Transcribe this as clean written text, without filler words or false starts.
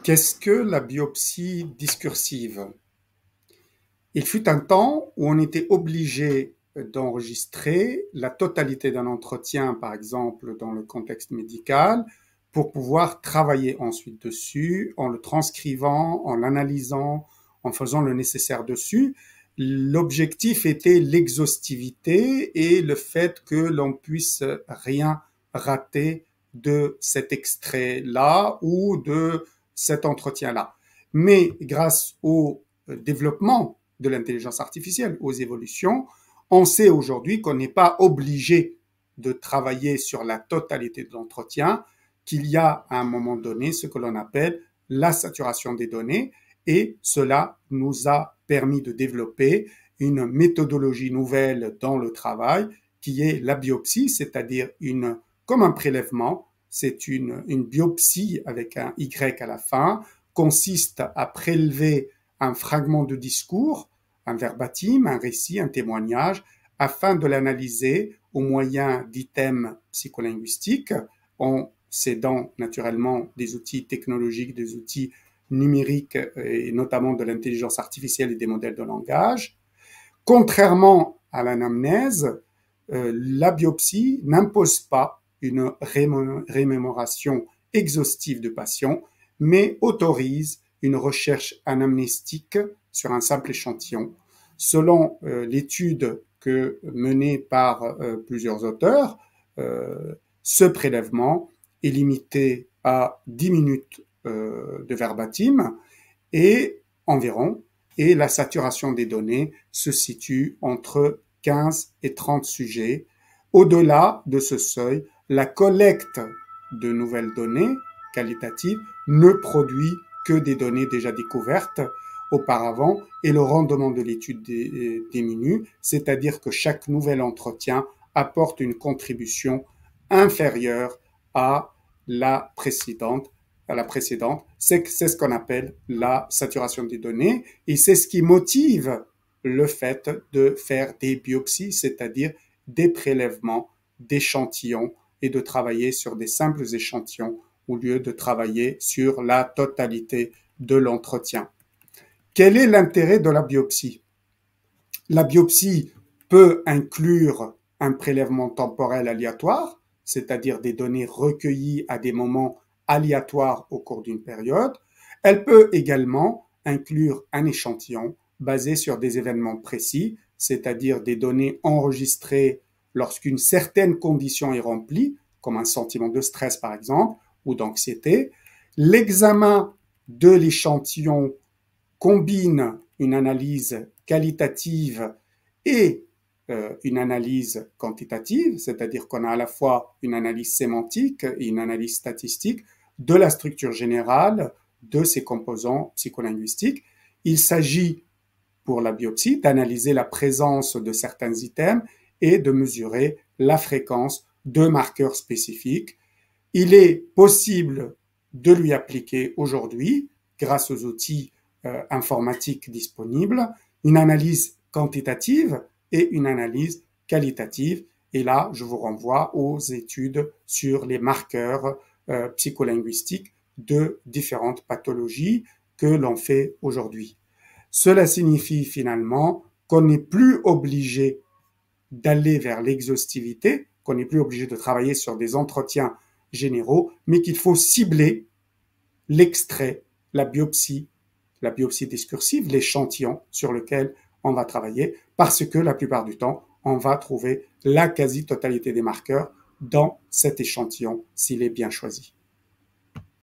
Qu'est-ce que la biopsie discursive? Il fut un temps où on était obligé d'enregistrer la totalité d'un entretien, par exemple dans le contexte médical, pour pouvoir travailler ensuite dessus, en le transcrivant, en l'analysant, en faisant le nécessaire dessus. L'objectif était l'exhaustivité et le fait que l'on puisse rien rater de cet extrait-là ou de cet entretien-là. Mais grâce au développement de l'intelligence artificielle, aux évolutions, on sait aujourd'hui qu'on n'est pas obligé de travailler sur la totalité de l'entretien, qu'il y a à un moment donné ce que l'on appelle la saturation des données, et cela nous a permis de développer une méthodologie nouvelle dans le travail qui est la biopsie, c'est-à-dire comme un prélèvement, c'est une biopsie avec un Y à la fin, consiste à prélever un fragment de discours, un verbatim, un récit, un témoignage, afin de l'analyser au moyen d'items psycholinguistiques, en s'aidant naturellement des outils technologiques, des outils numériques et notamment de l'intelligence artificielle et des modèles de langage. Contrairement à l'anamnèse, la biopsie n'impose pas une rémémoration exhaustive de patients, mais autorise une recherche anamnestique sur un simple échantillon. Selon l'étude menée par plusieurs auteurs, ce prélèvement est limité à 10 minutes de verbatim et environ, et la saturation des données se situe entre 15 et 30 sujets. Au-delà de ce seuil, la collecte de nouvelles données qualitatives ne produit que des données déjà découvertes auparavant et le rendement de l'étude diminue, c'est-à-dire que chaque nouvel entretien apporte une contribution inférieure à la précédente. C'est ce qu'on appelle la saturation des données et c'est ce qui motive le fait de faire des biopsies, c'est-à-dire des prélèvements d'échantillons et de travailler sur des simples échantillons au lieu de travailler sur la totalité de l'entretien. Quel est l'intérêt de la biopsie? La biopsie peut inclure un prélèvement temporel aléatoire, c'est-à-dire des données recueillies à des moments aléatoires au cours d'une période. Elle peut également inclure un échantillon basé sur des événements précis, c'est-à-dire des données enregistrées lorsqu'une certaine condition est remplie, comme un sentiment de stress par exemple, ou d'anxiété. L'examen de l'échantillon combine une analyse qualitative et une analyse quantitative, c'est-à-dire qu'on a à la fois une analyse sémantique et une analyse statistique de la structure générale de ces composants psycholinguistiques. Il s'agit pour la biopsie d'analyser la présence de certains items et de mesurer la fréquence de marqueurs spécifiques. Il est possible de lui appliquer aujourd'hui, grâce aux outils informatiques disponibles, une analyse quantitative et une analyse qualitative. Et là, je vous renvoie aux études sur les marqueurs psycholinguistiques de différentes pathologies que l'on fait aujourd'hui. Cela signifie finalement qu'on n'est plus obligé d'aller vers l'exhaustivité, qu'on n'est plus obligé de travailler sur des entretiens généraux, mais qu'il faut cibler l'extrait, la biopsie discursive, l'échantillon sur lequel on va travailler, parce que la plupart du temps, on va trouver la quasi-totalité des marqueurs dans cet échantillon s'il est bien choisi.